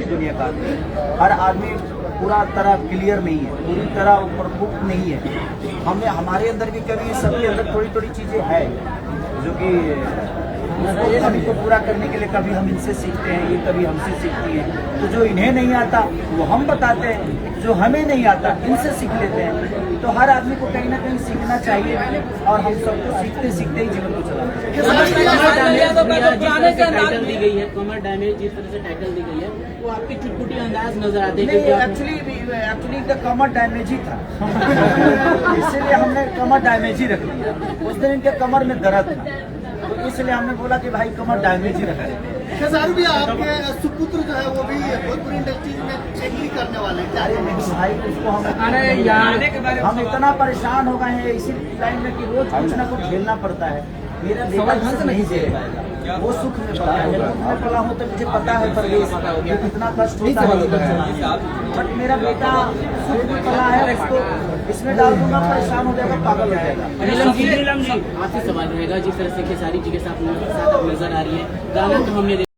दुनिया का आदमी। हर आदमी पूरा तरह क्लियर नहीं है, पूरी तरह परफेक्ट नहीं है। हमें हमारे अंदर भी कभी सबके अंदर थोड़ी थोड़ी चीज़ें है जो कि उसको कभी को पूरा करने के लिए कभी हम इनसे सीखते हैं, ये कभी हमसे सीखती हैं। तो जो इन्हें नहीं आता वो हम बताते हैं, जो हमें नहीं आता इनसे सीख लेते हैं। तो हर आदमी को कहीं ना कहीं सीखना चाहिए और हम सबको सीखते सीखते ही जीवन को चलाना चाहिए। टाइटल दी गई है, कमर डैमेज जिस तरह से टाइटल दी गई है वो आपके चुटपुटी अंदाज नजर आते हैं। एक्चुअली तो कमर डैमेज ही था इसीलिए हमने कमर डैमेज ही रख दिया। उस दिन इनके कमर में दर्द था तो इसलिए हमने बोला कि भाई कमर डैमेज ही रखा है। खेसारी भी आपके सुपुत्र जो है वो भी भोजपुरी इंडस्ट्री में एंट्री करने वाले हैं। अरे मेरे भाई उसको हम इतना परेशान हो गए हैं इसी लाइन में कि रोज कुछ ना कुछ झेलना पड़ता है। मेरा बेटा सुख नहीं झेल पाएगा, वो सुख में पला है। दुख में पला हो तो मुझे पता है परवेश कि कितना कष्ट होता है, बट मेरा बेटा सुख में पला है, उसको इसमें डाल दूंगा परेशान हो जाएगा, पागल हो जाएगा। आपसे सवाल रहेगा जिस तरह से खेसारी जी के साथ आप नजर आ रही है, गाना तो हमने